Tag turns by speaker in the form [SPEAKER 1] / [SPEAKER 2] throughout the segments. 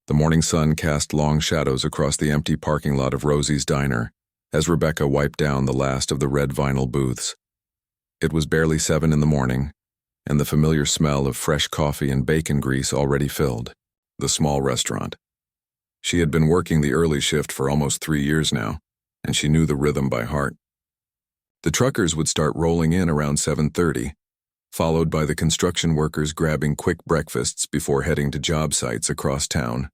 [SPEAKER 1] The morning sun cast long shadows across the empty parking lot of Rosie's Diner as Rebecca wiped down the last of the red vinyl booths. It was barely 7 in the morning, and the familiar smell of fresh coffee and bacon grease already filled the small restaurant. She had been working the early shift for almost 3 years now, and she knew the rhythm by heart. The truckers would start rolling in around 7:30, followed by the construction workers grabbing quick breakfasts before heading to job sites across town.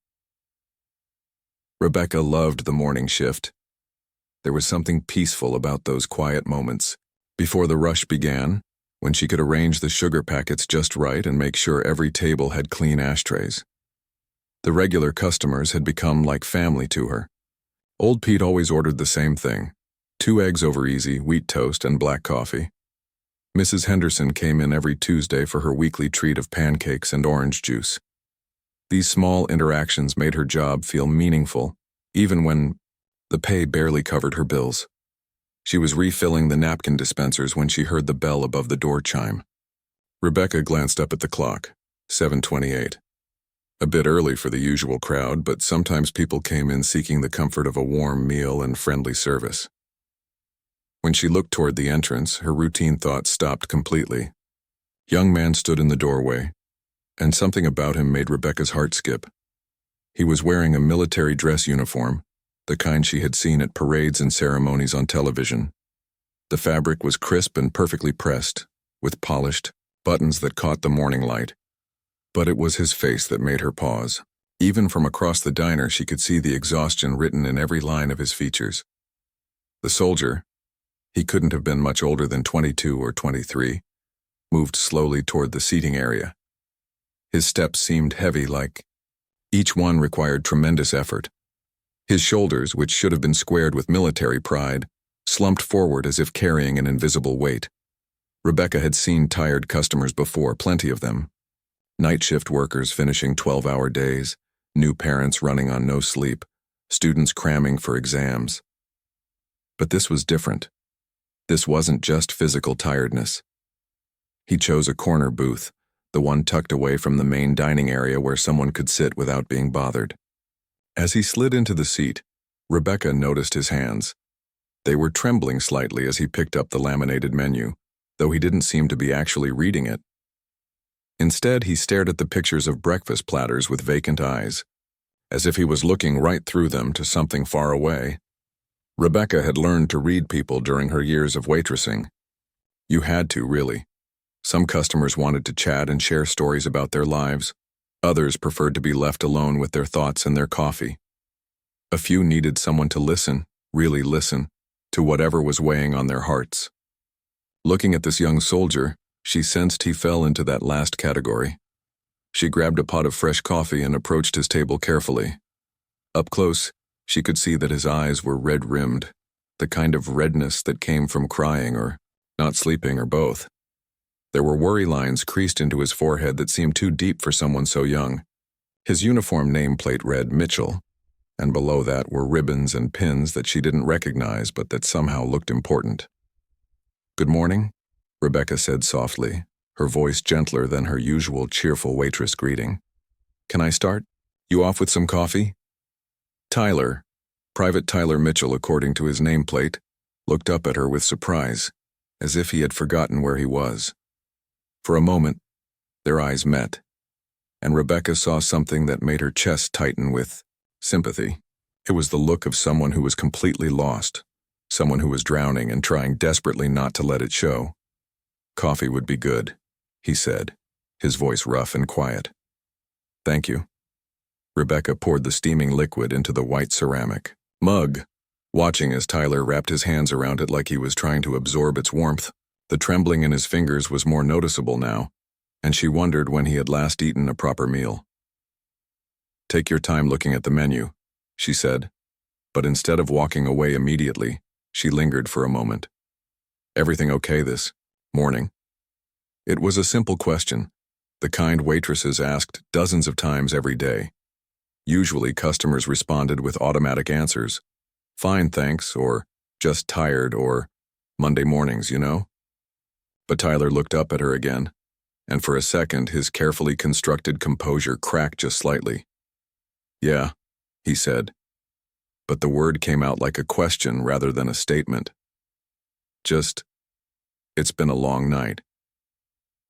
[SPEAKER 1] Rebecca loved the morning shift. There was something peaceful about those quiet moments, before the rush began, when she could arrange the sugar packets just right and make sure every table had clean ashtrays. The regular customers had become like family to her. Old Pete always ordered the same thing: 2 eggs over easy, wheat toast, and black coffee. Mrs. Henderson came in every Tuesday for her weekly treat of pancakes and orange juice. These small interactions made her job feel meaningful, even when the pay barely covered her bills. She was refilling the napkin dispensers when she heard the bell above the door chime. Rebecca glanced up at the clock, 7:28. A bit early for the usual crowd, but sometimes people came in seeking the comfort of a warm meal and friendly service. When she looked toward the entrance, her routine thoughts stopped completely. Young man stood in the doorway, and something about him made Rebecca's heart skip. He was wearing a military dress uniform, the kind she had seen at parades and ceremonies on television. The fabric was crisp and perfectly pressed, with polished buttons that caught the morning light. But it was his face that made her pause. Even from across the diner, she could see the exhaustion written in every line of his features. The soldier, he couldn't have been much older than 22 or 23, moved slowly toward the seating area. His steps seemed heavy, like each one required tremendous effort. His shoulders, which should have been squared with military pride, slumped forward as if carrying an invisible weight. Rebecca had seen tired customers before, plenty of them. Night shift workers finishing 12-hour days, new parents running on no sleep, students cramming for exams. But this was different. This wasn't just physical tiredness. He chose a corner booth, the one tucked away from the main dining area where someone could sit without being bothered. As he slid into the seat, Rebecca noticed his hands. They were trembling slightly as he picked up the laminated menu, though he didn't seem to be actually reading it. Instead, he stared at the pictures of breakfast platters with vacant eyes, as if he was looking right through them to something far away. Rebecca had learned to read people during her years of waitressing. You had to, really. Some customers wanted to chat and share stories about their lives. Others preferred to be left alone with their thoughts and their coffee. A few needed someone to listen, really listen, to whatever was weighing on their hearts. Looking at this young soldier, she sensed he fell into that last category. She grabbed a pot of fresh coffee and approached his table carefully. Up close, she could see that his eyes were red-rimmed, the kind of redness that came from crying or not sleeping or both. There were worry lines creased into his forehead that seemed too deep for someone so young. His uniform nameplate read Mitchell, and below that were ribbons and pins that she didn't recognize but that somehow looked important. "Good morning," Rebecca said softly, her voice gentler than her usual cheerful waitress greeting. "Can I start? You off with some coffee?" Tyler, Private Tyler Mitchell according to his nameplate, looked up at her with surprise, as if he had forgotten where he was. For a moment, their eyes met, and Rebecca saw something that made her chest tighten with sympathy. It was the look of someone who was completely lost, someone who was drowning and trying desperately not to let it show. "Coffee would be good," he said, his voice rough and quiet. "Thank you." Rebecca poured the steaming liquid into the white ceramic mug, watching as Tyler wrapped his hands around it like he was trying to absorb its warmth. The trembling in his fingers was more noticeable now, and she wondered when he had last eaten a proper meal. "Take your time looking at the menu," she said, but instead of walking away immediately, she lingered for a moment. "Everything okay this morning?" It was a simple question, the kind waitresses asked dozens of times every day. Usually, customers responded with automatic answers. "Fine, thanks," or "just tired," or "Monday mornings, you know?" But Tyler looked up at her again, and for a second his carefully constructed composure cracked just slightly. Yeah, he said, but the word came out like a question rather than a statement. Just, it's been a long night.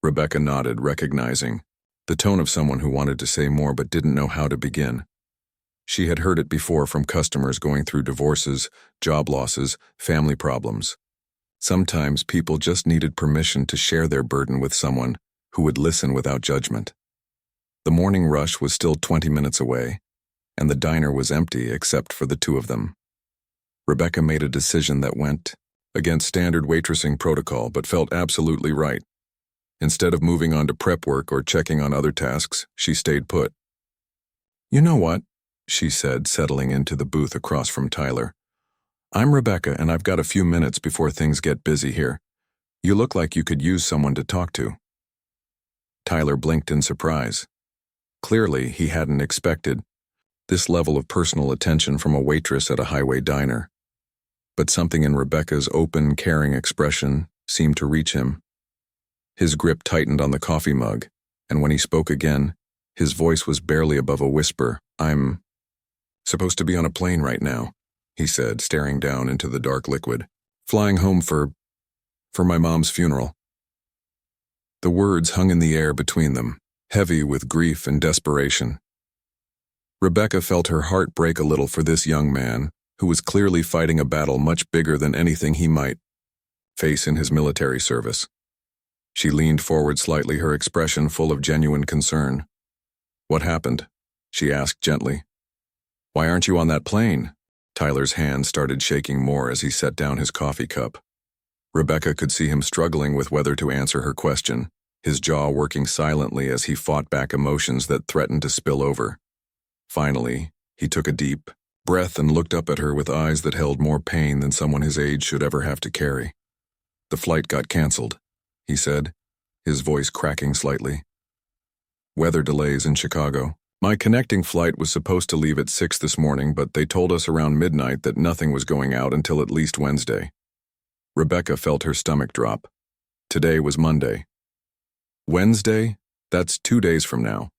[SPEAKER 1] Rebecca nodded, recognizing the tone of someone who wanted to say more but didn't know how to begin. She had heard it before from customers going through divorces, job losses, family problems. Sometimes people just needed permission to share their burden with someone who would listen without judgment. The morning rush was still 20 minutes away, and the diner was empty except for the two of them. Rebecca made a decision that went against standard waitressing protocol but felt absolutely right. Instead of moving on to prep work or checking on other tasks, she stayed put. "You know what?" she said, settling into the booth across from Tyler. "I'm Rebecca, and I've got a few minutes before things get busy here. You look like you could use someone to talk to." Tyler blinked in surprise. Clearly, he hadn't expected this level of personal attention from a waitress at a highway diner. But something in Rebecca's open, caring expression seemed to reach him. His grip tightened on the coffee mug, and when he spoke again, his voice was barely above a whisper. "I'm supposed to be on a plane right now," he said, staring down into the dark liquid. "Flying home for my mom's funeral." The words hung in the air between them, heavy with grief and desperation. Rebecca felt her heart break a little for this young man, who was clearly fighting a battle much bigger than anything he might face in his military service. She leaned forward slightly, her expression full of genuine concern. "What happened?" she asked gently. "Why aren't you on that plane?" Tyler's hand started shaking more as he set down his coffee cup. Rebecca could see him struggling with whether to answer her question, his jaw working silently as he fought back emotions that threatened to spill over. Finally, he took a deep breath and looked up at her with eyes that held more pain than someone his age should ever have to carry. "The flight got canceled," he said, his voice cracking slightly. "Weather delays in Chicago. My connecting flight was supposed to leave at 6 this morning, but they told us around midnight that nothing was going out until at least Wednesday." Rebecca felt her stomach drop. Today was Monday. "Wednesday? That's 2 days from now."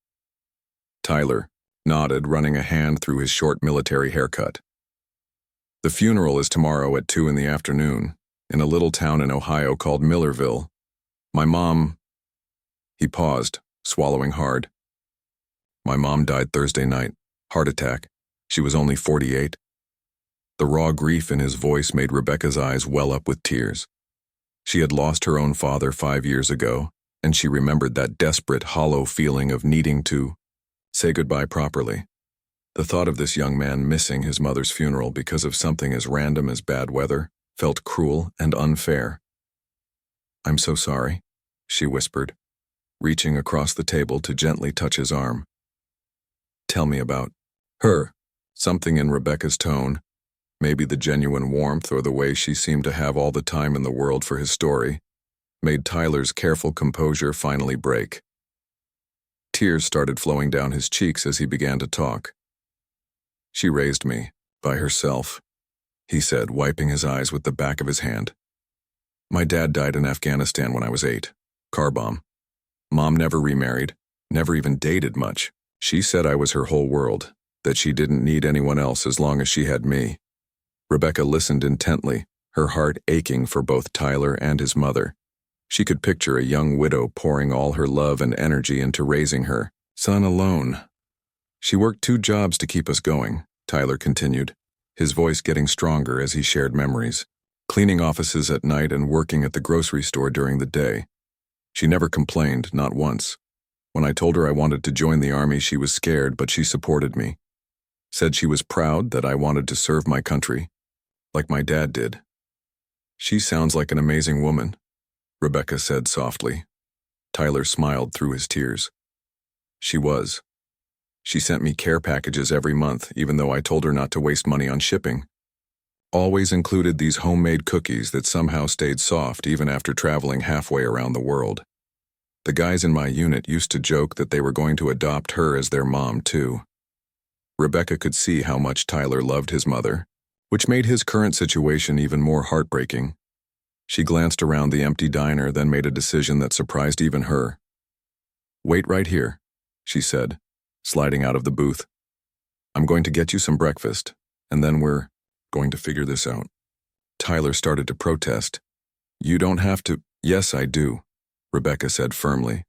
[SPEAKER 1] Tyler nodded, running a hand through his short military haircut. "The funeral is tomorrow at 2 in the afternoon, in a little town in Ohio called Millerville. My mom—" He paused, swallowing hard. "My mom died Thursday night. Heart attack. She was only 48. The raw grief in his voice made Rebecca's eyes well up with tears. She had lost her own father 5 years ago, and she remembered that desperate, hollow feeling of needing to say goodbye properly. The thought of this young man missing his mother's funeral because of something as random as bad weather felt cruel and unfair. "I'm so sorry," she whispered, reaching across the table to gently touch his arm. "Tell me about her." Something in Rebecca's tone, maybe the genuine warmth or the way she seemed to have all the time in the world for his story, made Tyler's careful composure finally break. Tears started flowing down his cheeks as he began to talk. "She raised me, by herself," he said, wiping his eyes with the back of his hand. "My dad died in Afghanistan when I was 8. Car bomb. Mom never remarried, never even dated much. She said I was her whole world, that she didn't need anyone else as long as she had me." Rebecca listened intently, her heart aching for both Tyler and his mother. She could picture a young widow pouring all her love and energy into raising her son alone. "She worked 2 jobs to keep us going," Tyler continued, his voice getting stronger as he shared memories. "Cleaning offices at night and working at the grocery store during the day. She never complained, not once. When I told her I wanted to join the army, she was scared, but she supported me. Said she was proud that I wanted to serve my country, like my dad did." "She sounds like an amazing woman," Rebecca said softly. Tyler smiled through his tears. "She was. She sent me care packages every month, even though I told her not to waste money on shipping. Always included these homemade cookies that somehow stayed soft even after traveling halfway around the world. The guys in my unit used to joke that they were going to adopt her as their mom, too." Rebecca could see how much Tyler loved his mother, which made his current situation even more heartbreaking. She glanced around the empty diner, then made a decision that surprised even her. "Wait right here," she said, sliding out of the booth. I'm going to get you some breakfast, and then we're going to figure this out. Tyler started to protest. You don't have to. Yes, I do, Rebecca said firmly.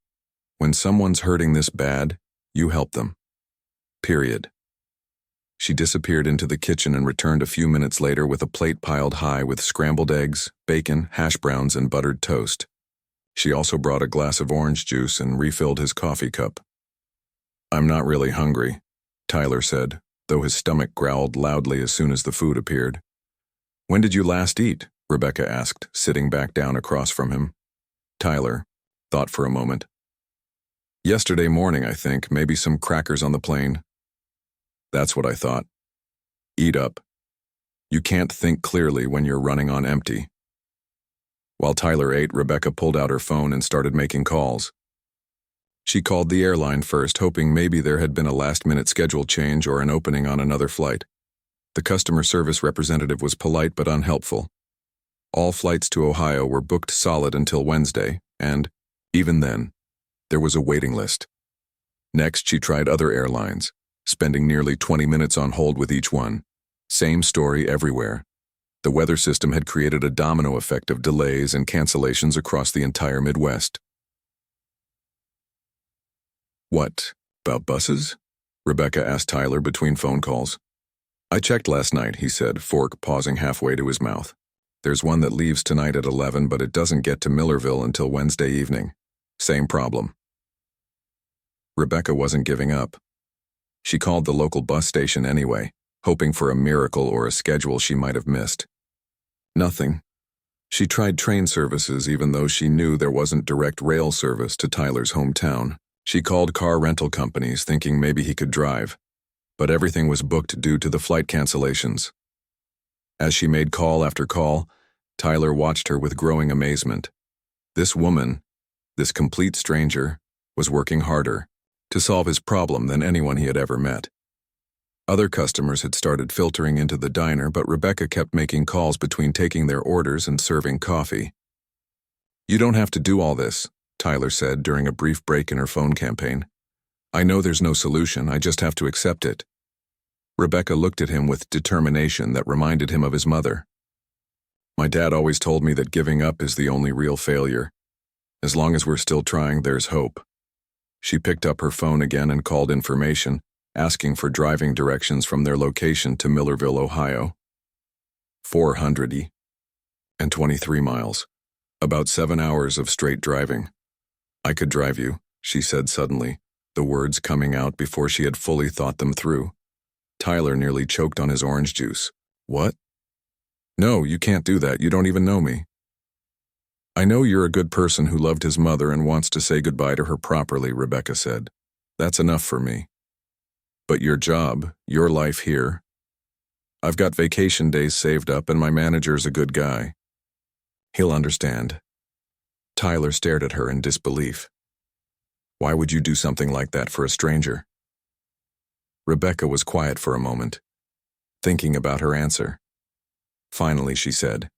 [SPEAKER 1] When someone's hurting this bad, you help them. Period. She disappeared into the kitchen and returned a few minutes later with a plate piled high with scrambled eggs, bacon, hash browns, and buttered toast. She also brought a glass of orange juice and refilled his coffee cup. I'm not really hungry, Tyler said, though his stomach growled loudly as soon as the food appeared. When did you last eat? Rebecca asked, sitting back down across from him. Tyler thought for a moment. Yesterday morning, I think, maybe some crackers on the plane. That's what I thought. Eat up. You can't think clearly when you're running on empty. While Tyler ate, Rebecca pulled out her phone and started making calls. She called the airline first, hoping maybe there had been a last-minute schedule change or an opening on another flight. The customer service representative was polite but unhelpful. All flights to Ohio were booked solid until Wednesday, and, even then, there was a waiting list. Next, she tried other airlines, spending nearly 20 minutes on hold with each one. Same story everywhere. The weather system had created a domino effect of delays and cancellations across the entire Midwest. What, about buses? Rebecca asked Tyler between phone calls. I checked last night, he said, fork pausing halfway to his mouth. There's one that leaves tonight at 11, but it doesn't get to Millerville until Wednesday evening. Same problem. Rebecca wasn't giving up. She called the local bus station anyway, hoping for a miracle or a schedule she might have missed. Nothing. She tried train services even though she knew there wasn't direct rail service to Tyler's hometown. She called car rental companies thinking maybe he could drive, but everything was booked due to the flight cancellations. As she made call after call, Tyler watched her with growing amazement. This woman, this complete stranger, was working harder to solve his problem than anyone he had ever met. Other customers had started filtering into the diner, but Rebecca kept making calls between taking their orders and serving coffee. You don't have to do all this, Tyler said during a brief break in her phone campaign. I know there's no solution, I just have to accept it. Rebecca looked at him with determination that reminded him of his mother. My dad always told me that giving up is the only real failure. As long as we're still trying, there's hope. She picked up her phone again and called information, asking for driving directions from their location to Millerville, Ohio. 423 miles. About 7 hours of straight driving. I could drive you, she said suddenly, the words coming out before she had fully thought them through. Tyler nearly choked on his orange juice. What? No, you can't do that. You don't even know me. I know you're a good person who loved his mother and wants to say goodbye to her properly, Rebecca said. That's enough for me. But your job, your life here. I've got vacation days saved up and my manager's a good guy. He'll understand. Tyler stared at her in disbelief. Why would you do something like that for a stranger? Rebecca was quiet for a moment, thinking about her answer. Finally, she said,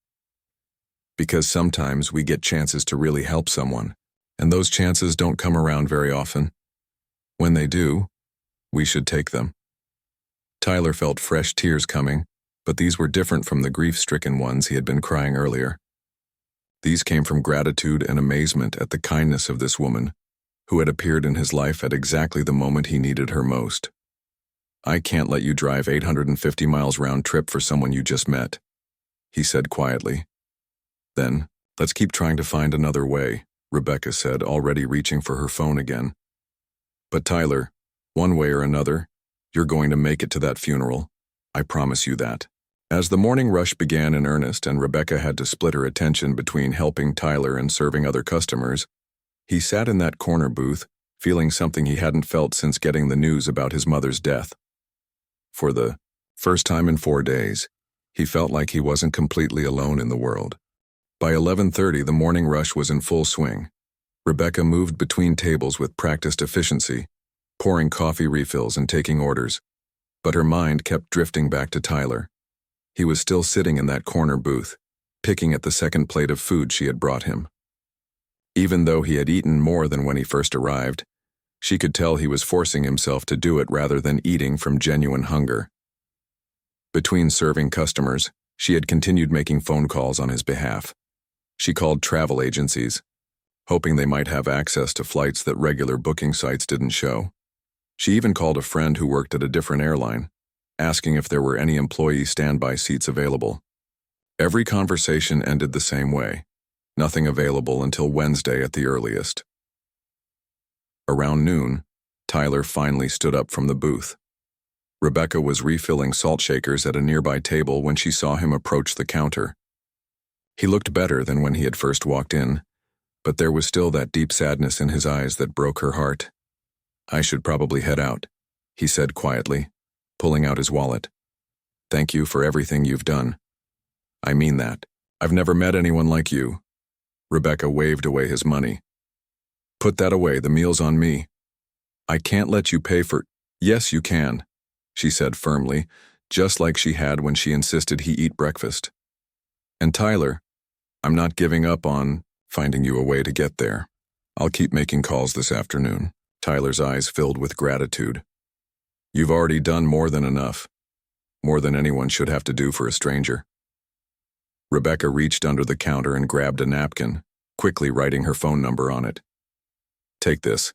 [SPEAKER 1] because sometimes we get chances to really help someone, and those chances don't come around very often. When they do, we should take them. Tyler felt fresh tears coming, but these were different from the grief-stricken ones he had been crying earlier. These came from gratitude and amazement at the kindness of this woman, who had appeared in his life at exactly the moment he needed her most. I can't let you drive 850 miles round trip for someone you just met, he said quietly. Then, let's keep trying to find another way, Rebecca said, already reaching for her phone again. But Tyler, one way or another, you're going to make it to that funeral. I promise you that. As the morning rush began in earnest and Rebecca had to split her attention between helping Tyler and serving other customers, he sat in that corner booth, feeling something he hadn't felt since getting the news about his mother's death. For the first time in 4 days, he felt like he wasn't completely alone in the world. By 11:30, the morning rush was in full swing. Rebecca moved between tables with practiced efficiency, pouring coffee refills and taking orders, but her mind kept drifting back to Tyler. He was still sitting in that corner booth, picking at the second plate of food she had brought him. Even though he had eaten more than when he first arrived, She could tell he was forcing himself to do it rather than eating from genuine hunger. Between serving customers, she had continued making phone calls on his behalf. She called travel agencies, hoping they might have access to flights that regular booking sites didn't show. She even called a friend who worked at a different airline, asking if there were any employee standby seats available. Every conversation ended the same way. Nothing available until Wednesday at the earliest. Around noon, Tyler finally stood up from the booth. Rebecca was refilling salt shakers at a nearby table when she saw him approach the counter. He looked better than when he had first walked in, but there was still that deep sadness in his eyes that broke her heart. "I should probably head out," he said quietly, pulling out his wallet. "Thank you for everything you've done. I mean that. I've never met anyone like you." Rebecca waved away his money. "Put that away, the meal's on me. I can't let you pay for—" "Yes, you can," she said firmly, just like she had when she insisted he eat breakfast. "And Tyler, I'm not giving up on finding you a way to get there. I'll keep making calls this afternoon." Tyler's eyes filled with gratitude. "You've already done more than enough. More than anyone should have to do for a stranger." Rebecca reached under the counter and grabbed a napkin, quickly writing her phone number on it. "Take this.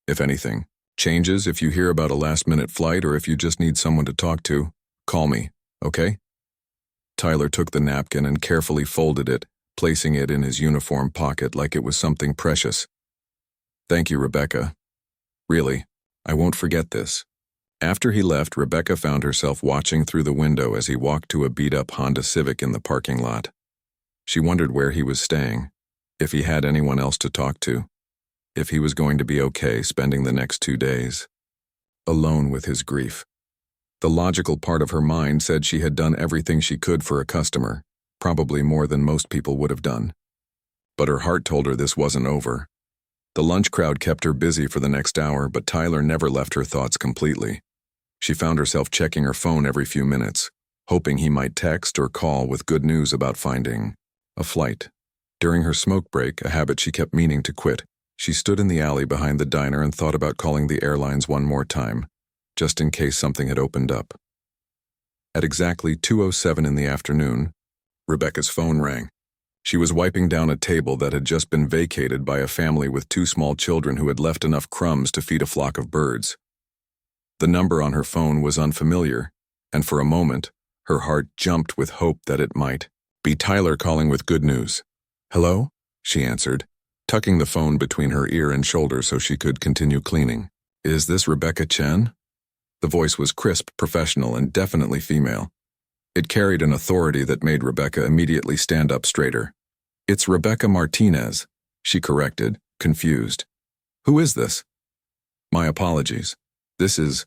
[SPEAKER 1] If anything changes, if you hear about a last-minute flight or if you just need someone to talk to, call me, okay?" Tyler took the napkin and carefully folded it, placing it in his uniform pocket like it was something precious. "Thank you, Rebecca. Really, I won't forget this." After he left, Rebecca found herself watching through the window as he walked to a beat-up Honda Civic in the parking lot. She wondered where he was staying, if he had anyone else to talk to, if he was going to be okay spending the next 2 days alone with his grief. The logical part of her mind said she had done everything she could for a customer, probably more than most people would have done. But her heart told her this wasn't over. The lunch crowd kept her busy for the next hour, but Tyler never left her thoughts completely. She found herself checking her phone every few minutes, hoping he might text or call with good news about finding a flight. During her smoke break, a habit she kept meaning to quit, she stood in the alley behind the diner and thought about calling the airlines one more time, just in case something had opened up. At exactly 2:07 in the afternoon, Rebecca's phone rang. She was wiping down a table that had just been vacated by a family with 2 small children who had left enough crumbs to feed a flock of birds. The number on her phone was unfamiliar, and for a moment, her heart jumped with hope that it might be Tyler calling with good news. "Hello?" she answered, tucking the phone between her ear and shoulder so she could continue cleaning. "Is this Rebecca Chen?" The voice was crisp, professional, and definitely female. It carried an authority that made Rebecca immediately stand up straighter. "It's Rebecca Martinez," she corrected, confused. "Who is this?" "My apologies. This is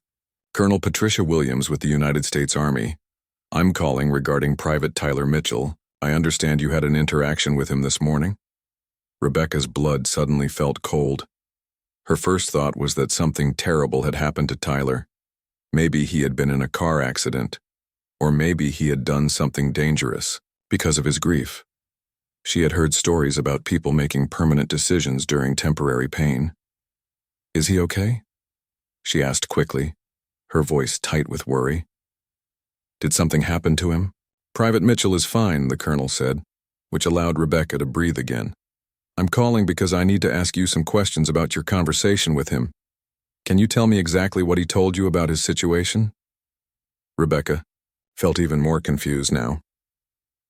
[SPEAKER 1] Colonel Patricia Williams with the United States Army. I'm calling regarding Private Tyler Mitchell. I understand you had an interaction with him this morning." Rebecca's blood suddenly felt cold. Her first thought was that something terrible had happened to Tyler. Maybe he had been in a car accident, or maybe he had done something dangerous because of his grief. She had heard stories about people making permanent decisions during temporary pain. "Is he okay?" she asked quickly, her voice tight with worry. "Did something happen to him?" "Private Mitchell is fine," the colonel said, which allowed Rebecca to breathe again. "I'm calling because I need to ask you some questions about your conversation with him. Can you tell me exactly what he told you about his situation?" Rebecca felt even more confused now.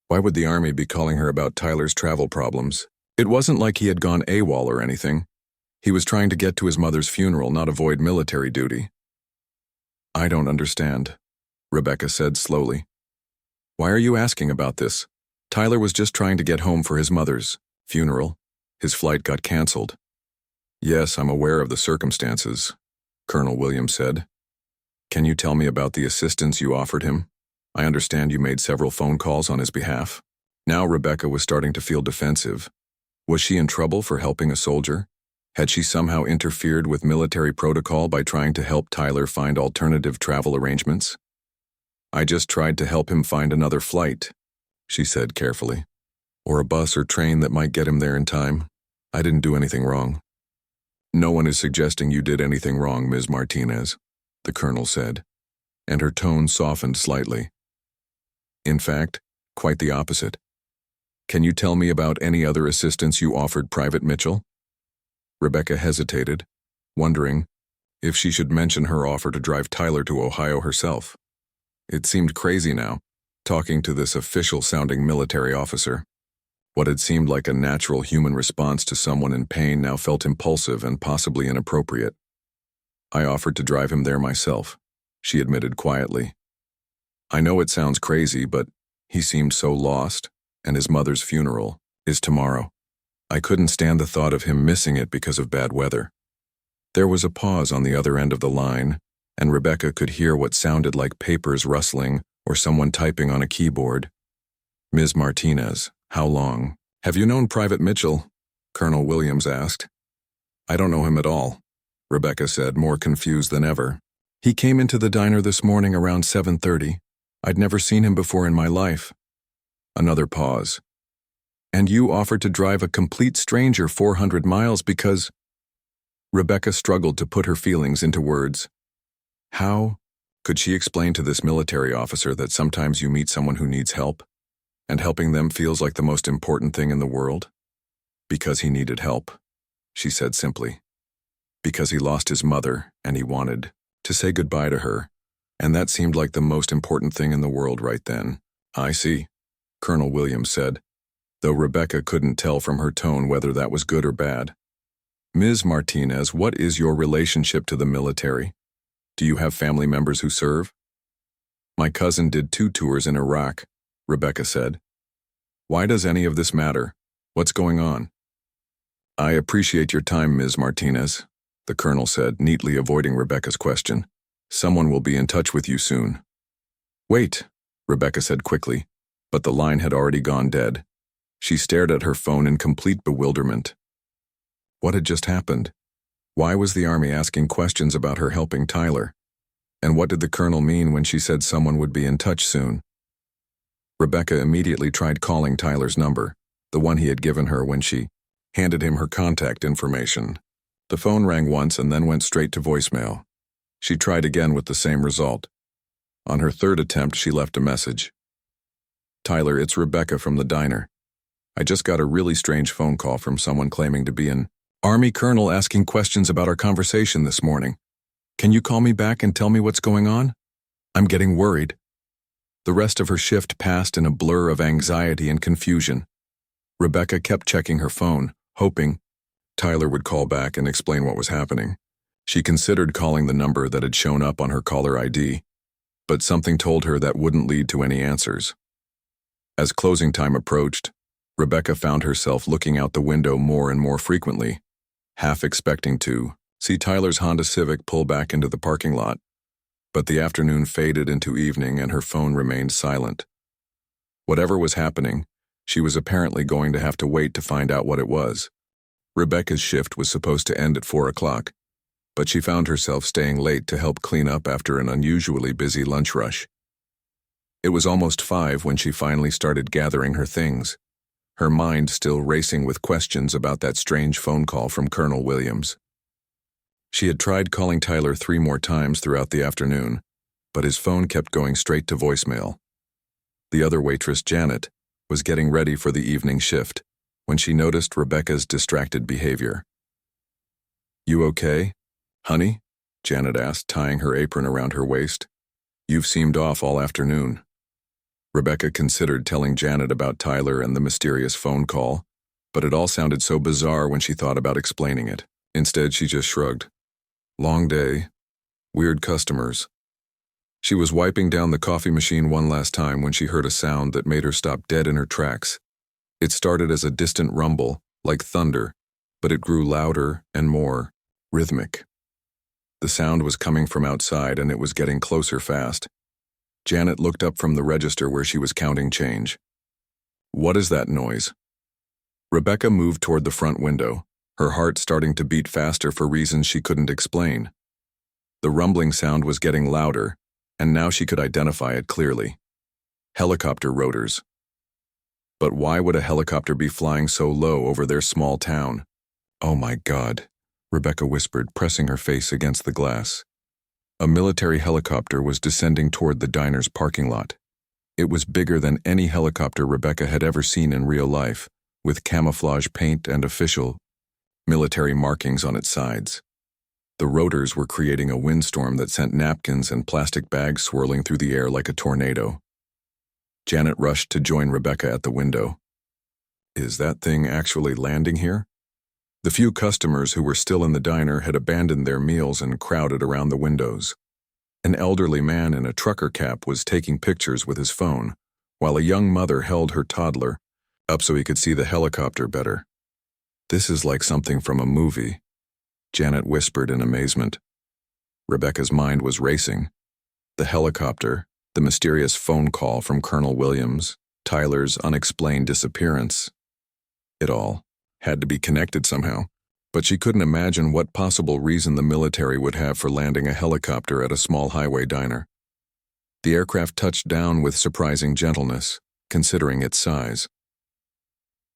[SPEAKER 1] Why would the Army be calling her about Tyler's travel problems? It wasn't like he had gone AWOL or anything. He was trying to get to his mother's funeral, not avoid military duty. "I don't understand," Rebecca said slowly. "Why are you asking about this? Tyler was just trying to get home for his mother's funeral. His flight got canceled." "Yes, I'm aware of the circumstances," Colonel Williams said. "Can you tell me about the assistance you offered him? I understand you made several phone calls on his behalf." Now Rebecca was starting to feel defensive. Was she in trouble for helping a soldier? Had she somehow interfered with military protocol by trying to help Tyler find alternative travel arrangements? "I just tried to help him find another flight," she said carefully. "Or a bus or train that might get him there in time. I didn't do anything wrong." No one is suggesting you did anything wrong, Ms. Martinez, the colonel said, and her tone softened slightly. In fact, quite the opposite. Can you tell me about any other assistance you offered Private Mitchell? Rebecca hesitated, wondering if she should mention her offer to drive Tyler to Ohio herself. It seemed crazy now, talking to this official-sounding military officer. What had seemed like a natural human response to someone in pain now felt impulsive and possibly inappropriate. I offered to drive him there myself, she admitted quietly. I know it sounds crazy, but he seemed so lost, and his mother's funeral is tomorrow. I couldn't stand the thought of him missing it because of bad weather. There was a pause on the other end of the line, and Rebecca could hear what sounded like papers rustling or someone typing on a keyboard. Ms. Martinez, how long? Have you known Private Mitchell? Colonel Williams asked. I don't know him at all, Rebecca said, more confused than ever. He came into the diner this morning around 7:30. I'd never seen him before in my life. Another pause. And you offered to drive a complete stranger 400 miles because... Rebecca struggled to put her feelings into words. How could she explain to this military officer that sometimes you meet someone who needs help, and helping them feels like the most important thing in the world? Because he needed help, she said simply. Because he lost his mother and he wanted to say goodbye to her, and that seemed like the most important thing in the world right then. I see, Colonel Williams said, though Rebecca couldn't tell from her tone whether that was good or bad. Ms. Martinez, what is your relationship to the military? Do you have family members who serve? My cousin did 2 tours in Iraq, Rebecca said. Why does any of this matter? What's going on? I appreciate your time, Ms. Martinez, the colonel said, neatly avoiding Rebecca's question. Someone will be in touch with you soon. Wait, Rebecca said quickly, but the line had already gone dead. She stared at her phone in complete bewilderment. What had just happened? Why was the army asking questions about her helping Tyler? And what did the colonel mean when she said someone would be in touch soon? Rebecca immediately tried calling Tyler's number, the one he had given her when she handed him her contact information. The phone rang once and then went straight to voicemail. She tried again with the same result. On her 3rd attempt, she left a message. Tyler, it's Rebecca from the diner. I just got a really strange phone call from someone claiming to be an Army colonel asking questions about our conversation this morning. Can you call me back and tell me what's going on? I'm getting worried. The rest of her shift passed in a blur of anxiety and confusion. Rebecca kept checking her phone, hoping Tyler would call back and explain what was happening. She considered calling the number that had shown up on her caller ID, but something told her that wouldn't lead to any answers. As closing time approached, Rebecca found herself looking out the window more and more frequently, half expecting to see Tyler's Honda Civic pull back into the parking lot. But the afternoon faded into evening and her phone remained silent. Whatever was happening, she was apparently going to have to wait to find out what it was. Rebecca's shift was supposed to end at 4 o'clock, but she found herself staying late to help clean up after an unusually busy lunch rush. It was almost 5 when she finally started gathering her things, her mind still racing with questions about that strange phone call from Colonel Williams. She had tried calling Tyler 3 more times throughout the afternoon, but his phone kept going straight to voicemail. The other waitress, Janet, was getting ready for the evening shift when she noticed Rebecca's distracted behavior. You okay, honey? Janet asked, tying her apron around her waist. You've seemed off all afternoon. Rebecca considered telling Janet about Tyler and the mysterious phone call, but it all sounded so bizarre when she thought about explaining it. Instead, she just shrugged. Long day. Weird customers. She was wiping down the coffee machine one last time when she heard a sound that made her stop dead in her tracks. It started as a distant rumble, like thunder, but it grew louder and more rhythmic. The sound was coming from outside and it was getting closer fast. Janet looked up from the register where she was counting change. What is that noise? Rebecca moved toward the front window, her heart starting to beat faster for reasons she couldn't explain. The rumbling sound was getting louder, and now she could identify it clearly. Helicopter rotors. But why would a helicopter be flying so low over their small town? Oh my God, Rebecca whispered, pressing her face against the glass. A military helicopter was descending toward the diner's parking lot. It was bigger than any helicopter Rebecca had ever seen in real life, with camouflage paint and official military markings on its sides. The rotors were creating a windstorm that sent napkins and plastic bags swirling through the air like a tornado. Janet rushed to join Rebecca at the window. Is that thing actually landing here? The few customers who were still in the diner had abandoned their meals and crowded around the windows. An elderly man in a trucker cap was taking pictures with his phone, while a young mother held her toddler up so he could see the helicopter better. This is like something from a movie, Janet whispered in amazement. Rebecca's mind was racing. The helicopter, the mysterious phone call from Colonel Williams, Tyler's unexplained disappearance. It all had to be connected somehow, but she couldn't imagine what possible reason the military would have for landing a helicopter at a small highway diner. The aircraft touched down with surprising gentleness, considering its size.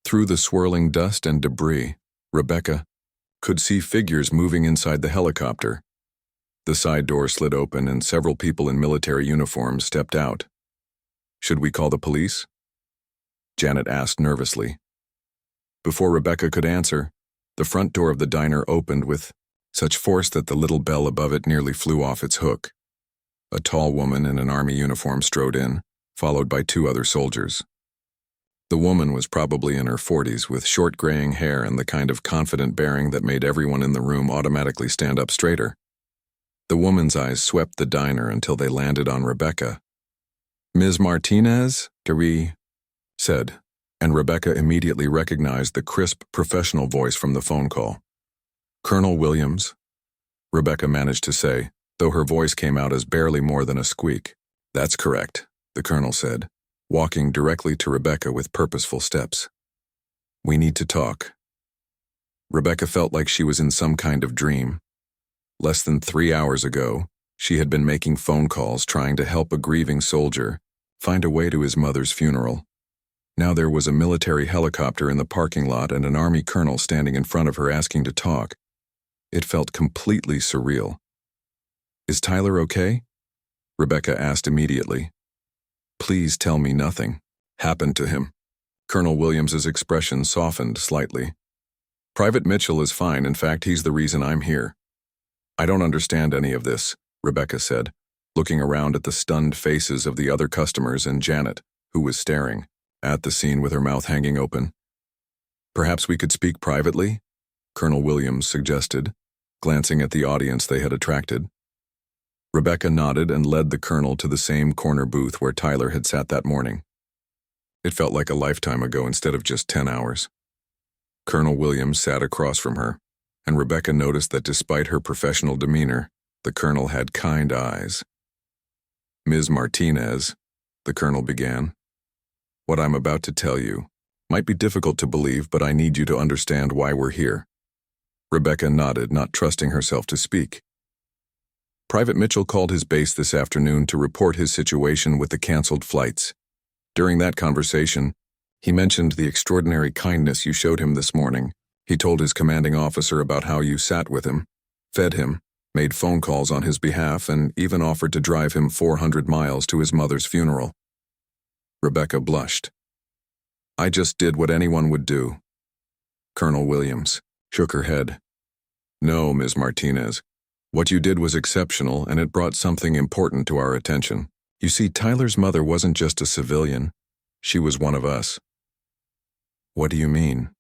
[SPEAKER 1] Through the swirling dust and debris, Rebecca could see figures moving inside the helicopter. The side door slid open and several people in military uniforms stepped out. Should we call the police? Janet asked nervously. Before Rebecca could answer, the front door of the diner opened with such force that the little bell above it nearly flew off its hook. A tall woman in an army uniform strode in, followed by 2 other soldiers. The woman was probably in her 40s with short graying hair and the kind of confident bearing that made everyone in the room automatically stand up straighter. The woman's eyes swept the diner until they landed on Rebecca. "Ms. Martinez, Gary," said, and Rebecca immediately recognized the crisp, professional voice from the phone call. "Colonel Williams," Rebecca managed to say, though her voice came out as barely more than a squeak. "That's correct," the colonel said, walking directly to Rebecca with purposeful steps. "We need to talk." Rebecca felt like she was in some kind of dream. Less than 3 hours ago, she had been making phone calls trying to help a grieving soldier find a way to his mother's funeral. Now there was a military helicopter in the parking lot and an army colonel standing in front of her asking to talk. It felt completely surreal. "Is Tyler okay?" Rebecca asked immediately. "Please tell me nothing happened to him." Colonel Williams's expression softened slightly. "Private Mitchell is fine. In fact, he's the reason I'm here." "I don't understand any of this," Rebecca said, looking around at the stunned faces of the other customers and Janet, who was staring at the scene with her mouth hanging open. "Perhaps we could speak privately?" Colonel Williams suggested, glancing at the audience they had attracted. Rebecca nodded and led the colonel to the same corner booth where Tyler had sat that morning. It felt like a lifetime ago instead of just 10 hours. Colonel Williams sat across from her, and Rebecca noticed that despite her professional demeanor, the colonel had kind eyes. "Ms. Martinez," the colonel began, "what I'm about to tell you might be difficult to believe, but I need you to understand why we're here." Rebecca nodded, not trusting herself to speak. "Private Mitchell called his base this afternoon to report his situation with the canceled flights. During that conversation, he mentioned the extraordinary kindness you showed him this morning. He told his commanding officer about how you sat with him, fed him, made phone calls on his behalf, and even offered to drive him 400 miles to his mother's funeral." Rebecca blushed. "I just did what anyone would do." Colonel Williams shook her head. "No, Ms. Martinez. What you did was exceptional, and it brought something important to our attention. You see, Tyler's mother wasn't just a civilian. She was one of us." "What do you mean?"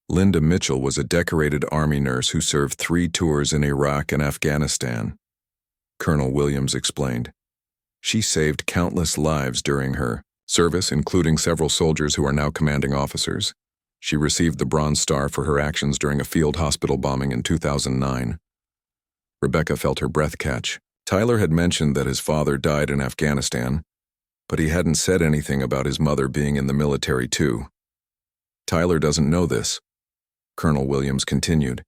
[SPEAKER 1] "Linda Mitchell was a decorated Army nurse who served 3 tours in Iraq and Afghanistan," Colonel Williams explained. "She saved countless lives during her service, including several soldiers who are now commanding officers. She received the Bronze Star for her actions during a field hospital bombing in 2009. Rebecca felt her breath catch. Tyler had mentioned that his father died in Afghanistan, but he hadn't said anything about his mother being in the military too. "Tyler doesn't know this," Colonel Williams continued,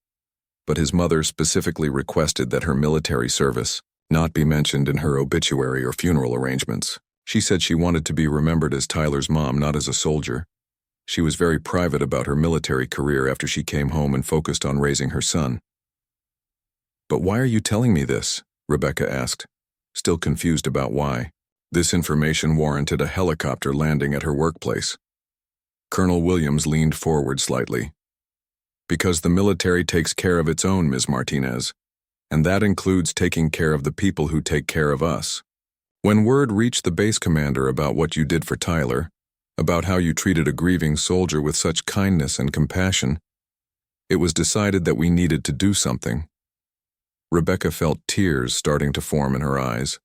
[SPEAKER 1] "but his mother specifically requested that her military service not be mentioned in her obituary or funeral arrangements. She said she wanted to be remembered as Tyler's mom, not as a soldier. She was very private about her military career after she came home and focused on raising her son. "But why are you telling me this?" Rebecca asked, still confused about why. This information warranted a helicopter landing at her workplace. Colonel Williams leaned forward slightly. "Because the military takes care of its own, Ms. Martinez, and that includes taking care of the people who take care of us. When word reached the base commander about what you did for Tyler, about how you treated a grieving soldier with such kindness and compassion, it was decided that we needed to do something." Rebecca felt tears starting to form in her eyes,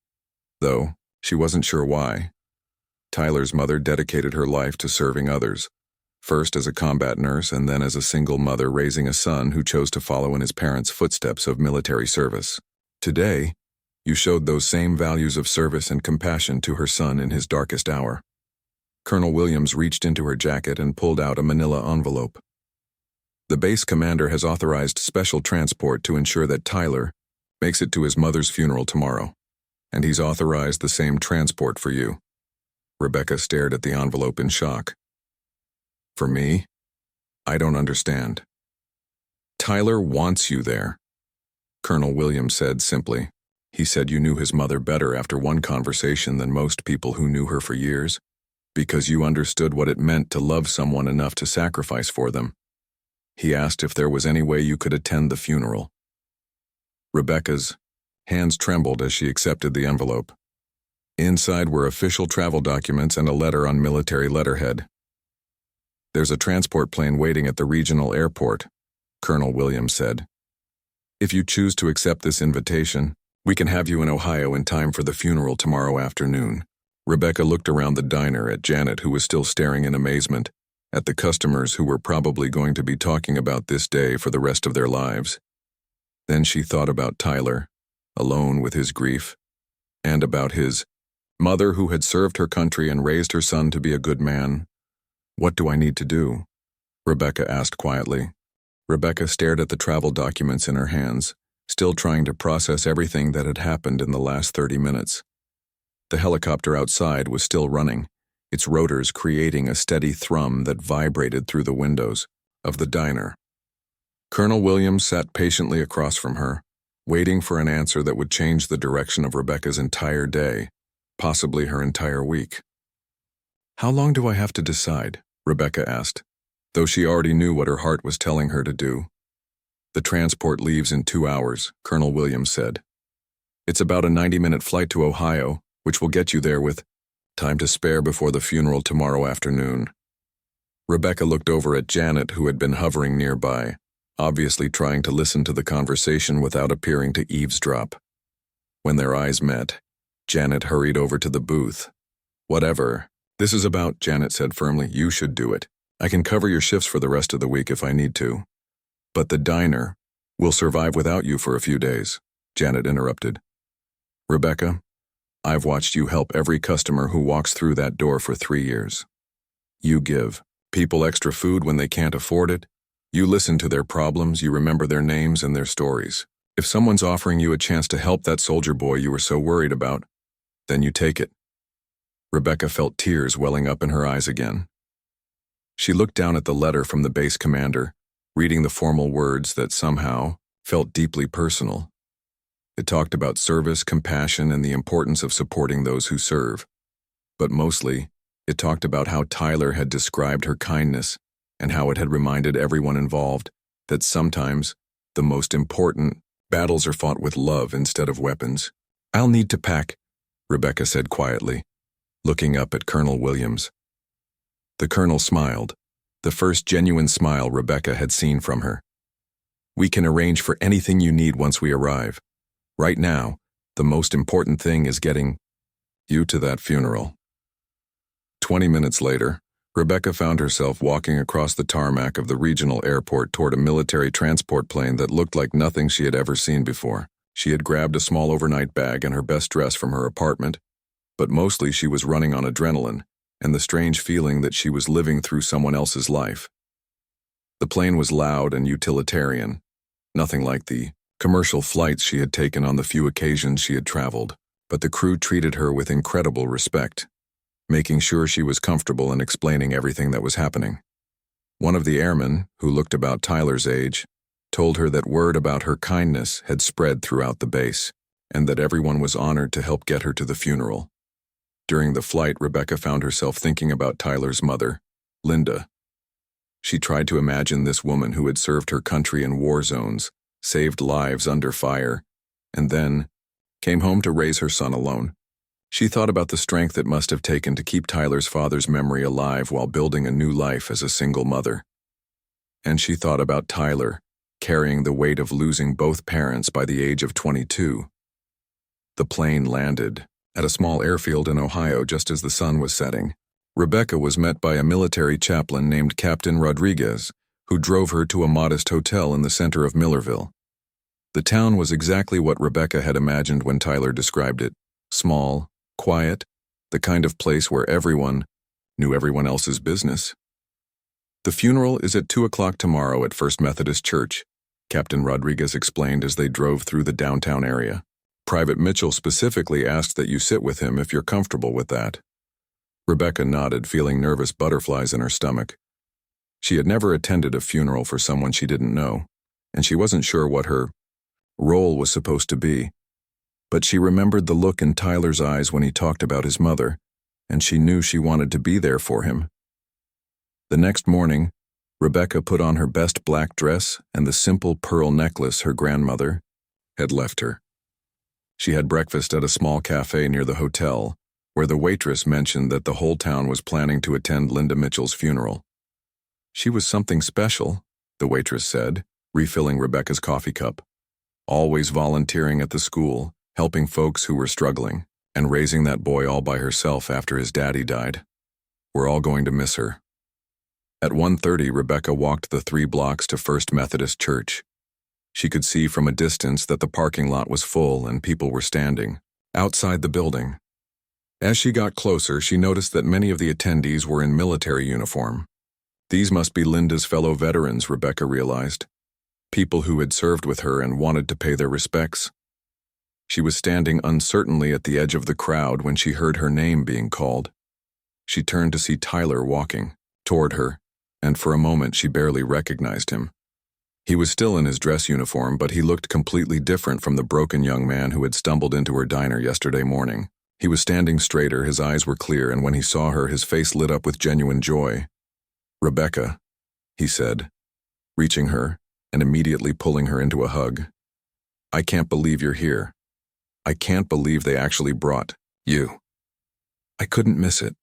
[SPEAKER 1] though she wasn't sure why. Tyler's mother dedicated her life to serving others, first as a combat nurse and then as a single mother raising a son who chose to follow in his parents' footsteps of military service. Today, you showed those same values of service and compassion to her son in his darkest hour. Colonel Williams reached into her jacket and pulled out a manila envelope. "The base commander has authorized special transport to ensure that Tyler makes it to his mother's funeral tomorrow, and he's authorized the same transport for you." Rebecca stared at the envelope in shock. "For me? I don't understand." "Tyler wants you there," Colonel Williams said simply. "He said you knew his mother better after one conversation than most people who knew her for years, because you understood what it meant to love someone enough to sacrifice for them. He asked if there was any way you could attend the funeral." Rebecca's hands trembled as she accepted the envelope. Inside were official travel documents and a letter on military letterhead. "There's a transport plane waiting at the regional airport," Colonel Williams said. "If you choose to accept this invitation, we can have you in Ohio in time for the funeral tomorrow afternoon." Rebecca looked around the diner at Janet, who was still staring in amazement, at the customers who were probably going to be talking about this day for the rest of their lives. Then she thought about Tyler, alone with his grief, and about his mother who had served her country and raised her son to be a good man. "What do I need to do?" Rebecca asked quietly. Rebecca stared at the travel documents in her hands, still trying to process everything that had happened in the last 30 minutes. The helicopter outside was still running, its rotors creating a steady thrum that vibrated through the windows of the diner. Colonel Williams sat patiently across from her, waiting for an answer that would change the direction of Rebecca's entire day, possibly her entire week. "How long do I have to decide?" Rebecca asked, though she already knew what her heart was telling her to do. "The transport leaves in 2 hours," Colonel Williams said. "It's about a 90-minute flight to Ohio, which will get you there with time to spare before the funeral tomorrow afternoon." Rebecca looked over at Janet, who had been hovering nearby, obviously trying to listen to the conversation without appearing to eavesdrop. When their eyes met, Janet hurried over to the booth. "Whatever this is about," Janet said firmly, "you should do it. I can cover your shifts for the rest of the week if I need to. But the diner will survive without you for a few days," Janet interrupted. "Rebecca, I've watched you help every customer who walks through that door for 3 years. You give people extra food when they can't afford it. You listen to their problems, you remember their names and their stories. If someone's offering you a chance to help that soldier boy you were so worried about, then you take it." Rebecca felt tears welling up in her eyes again. She looked down at the letter from the base commander, reading the formal words that somehow felt deeply personal. It talked about service, compassion, and the importance of supporting those who serve. But mostly, it talked about how Tyler had described her kindness and how it had reminded everyone involved that sometimes the most important battles are fought with love instead of weapons. "I'll need to pack," Rebecca said quietly, looking up at Colonel Williams. The colonel smiled, the first genuine smile Rebecca had seen from her. "We can arrange for anything you need once we arrive. Right now, the most important thing is getting you to that funeral." 20 minutes later, Rebecca found herself walking across the tarmac of the regional airport toward a military transport plane that looked like nothing she had ever seen before. She had grabbed a small overnight bag and her best dress from her apartment, but mostly she was running on adrenaline and the strange feeling that she was living through someone else's life. The plane was loud and utilitarian, nothing like the commercial flights she had taken on the few occasions she had traveled, but the crew treated her with incredible respect, making sure she was comfortable and explaining everything that was happening. One of the airmen, who looked about Tyler's age, told her that word about her kindness had spread throughout the base, and that everyone was honored to help get her to the funeral. During the flight, Rebecca found herself thinking about Tyler's mother, Linda. She tried to imagine this woman who had served her country in war zones, saved lives under fire, and then came home to raise her son alone. She thought about the strength it must have taken to keep Tyler's father's memory alive while building a new life as a single mother. And she thought about Tyler, carrying the weight of losing both parents by the age of 22. The plane landed at a small airfield in Ohio just as the sun was setting. Rebecca was met by a military chaplain named Captain Rodriguez, who drove her to a modest hotel in the center of Millerville. The town was exactly what Rebecca had imagined when Tyler described it: small, quiet, the kind of place where everyone knew everyone else's business. "The funeral is at 2 o'clock tomorrow at First Methodist Church," Captain Rodriguez explained as they drove through the downtown area. "Private Mitchell specifically asked that you sit with him if you're comfortable with that." Rebecca nodded, feeling nervous butterflies in her stomach. She had never attended a funeral for someone she didn't know, and she wasn't sure what her role was supposed to be. But she remembered the look in Tyler's eyes when he talked about his mother, and she knew she wanted to be there for him. The next morning, Rebecca put on her best black dress and the simple pearl necklace her grandmother had left her. She had breakfast at a small cafe near the hotel, where the waitress mentioned that the whole town was planning to attend Linda Mitchell's funeral. She was something special, the waitress said, refilling Rebecca's coffee cup. Always volunteering at the school, helping folks who were struggling, and raising that boy all by herself after his daddy died. We're all going to miss her. At 1:30, Rebecca walked the 3 blocks to First Methodist Church. She could see from a distance that the parking lot was full and people were standing outside the building. As she got closer, she noticed that many of the attendees were in military uniform. These must be Linda's fellow veterans, Rebecca realized. People who had served with her and wanted to pay their respects. She was standing uncertainly at the edge of the crowd when she heard her name being called. She turned to see Tyler walking toward her, and for a moment she barely recognized him. He was still in his dress uniform, but he looked completely different from the broken young man who had stumbled into her diner yesterday morning. He was standing straighter, his eyes were clear, and when he saw her, his face lit up with genuine joy. "Rebecca," he said, reaching her and immediately pulling her into a hug. "I can't believe you're here. I can't believe they actually brought you." "I couldn't miss it,"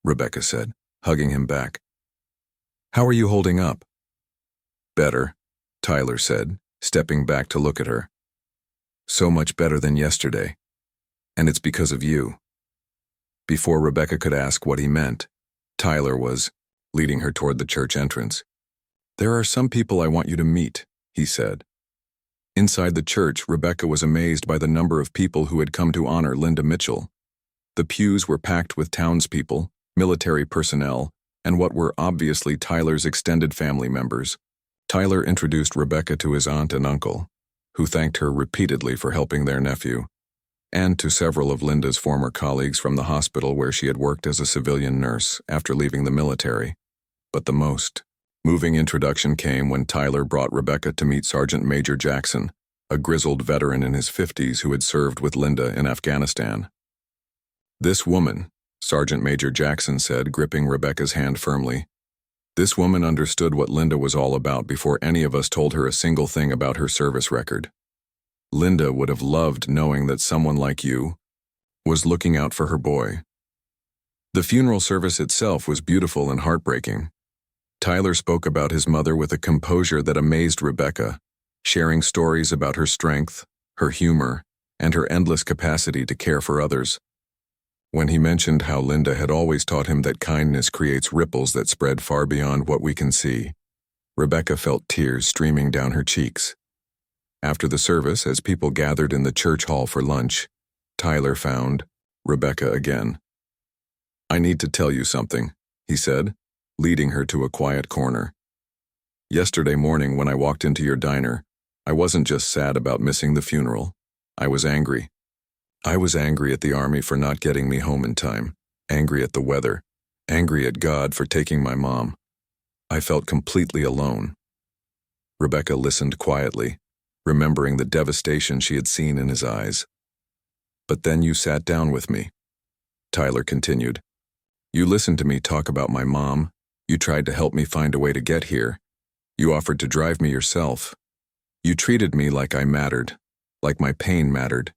[SPEAKER 1] Rebecca said, hugging him back. "How are you holding up?" "Better," Tyler said, stepping back to look at her. "So much better than yesterday. And it's because of you." Before Rebecca could ask what he meant, Tyler was leading her toward the church entrance. "There are some people I want you to meet," he said. Inside the church, Rebecca was amazed by the number of people who had come to honor Linda Mitchell. The pews were packed with townspeople, military personnel, and what were obviously Tyler's extended family members. Tyler introduced Rebecca to his aunt and uncle, who thanked her repeatedly for helping their nephew, and to several of Linda's former colleagues from the hospital where she had worked as a civilian nurse after leaving the military. But the most moving introduction came when Tyler brought Rebecca to meet Sergeant Major Jackson, a grizzled veteran in his 50s who had served with Linda in Afghanistan. "This woman," Sergeant Major Jackson said, gripping Rebecca's hand firmly, "this woman understood what Linda was all about before any of us told her a single thing about her service record. Linda would have loved knowing that someone like you was looking out for her boy." The funeral service itself was beautiful and heartbreaking. Tyler spoke about his mother with a composure that amazed Rebecca, sharing stories about her strength, her humor, and her endless capacity to care for others. When he mentioned how Linda had always taught him that kindness creates ripples that spread far beyond what we can see, Rebecca felt tears streaming down her cheeks. After the service, as people gathered in the church hall for lunch, Tyler found Rebecca again. "I need to tell you something," he said, leading her to a quiet corner. "Yesterday morning when I walked into your diner, I wasn't just sad about missing the funeral. I was angry. I was angry at the Army for not getting me home in time, angry at the weather, angry at God for taking my mom. I felt completely alone. Rebecca listened quietly, remembering the devastation she had seen in his eyes. "But then you sat down with me," Tyler continued. "You listened to me talk about my mom. You tried to help me find a way to get here. You offered to drive me yourself. You treated me like I mattered, like my pain mattered.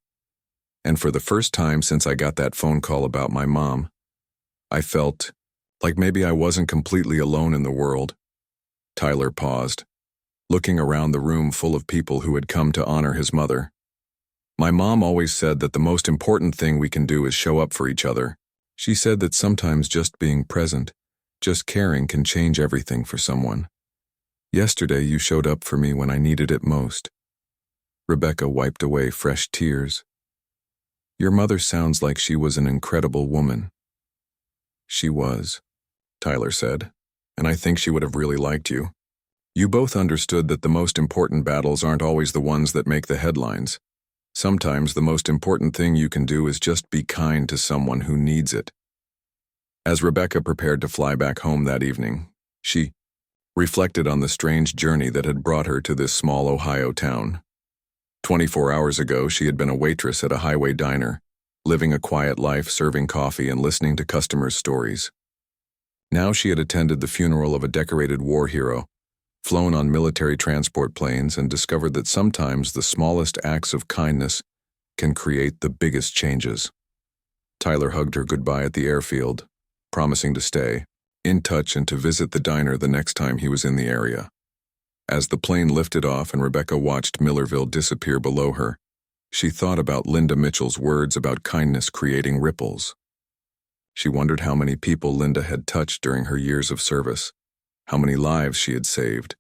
[SPEAKER 1] And for the first time since I got that phone call about my mom, I felt like maybe I wasn't completely alone in the world." Tyler paused, looking around the room full of people who had come to honor his mother. "My mom always said that the most important thing we can do is show up for each other. She said that sometimes just being present, just caring can change everything for someone. Yesterday you showed up for me when I needed it most." Rebecca wiped away fresh tears. "Your mother sounds like she was an incredible woman." "She was," Tyler said, "and I think she would have really liked you. You both understood that the most important battles aren't always the ones that make the headlines. Sometimes the most important thing you can do is just be kind to someone who needs it." As Rebecca prepared to fly back home that evening, she reflected on the strange journey that had brought her to this small Ohio town. 24 hours ago, she had been a waitress at a highway diner, living a quiet life serving coffee and listening to customers' stories. Now she had attended the funeral of a decorated war hero, flown on military transport planes, and discovered that sometimes the smallest acts of kindness can create the biggest changes. Tyler hugged her goodbye at the airfield, promising to stay in touch and to visit the diner the next time he was in the area. As the plane lifted off and Rebecca watched Millerville disappear below her, she thought about Linda Mitchell's words about kindness creating ripples. She wondered how many people Linda had touched during her years of service, how many lives she had saved,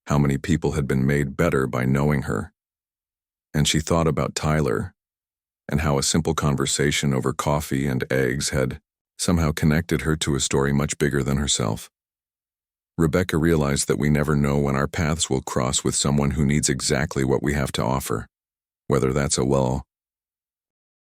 [SPEAKER 1] how many people had been made better by knowing her. And she thought about Tyler, and how a simple conversation over coffee and eggs had somehow connected her to a story much bigger than herself. Rebecca realized that we never know when our paths will cross with someone who needs exactly what we have to offer, whether that's a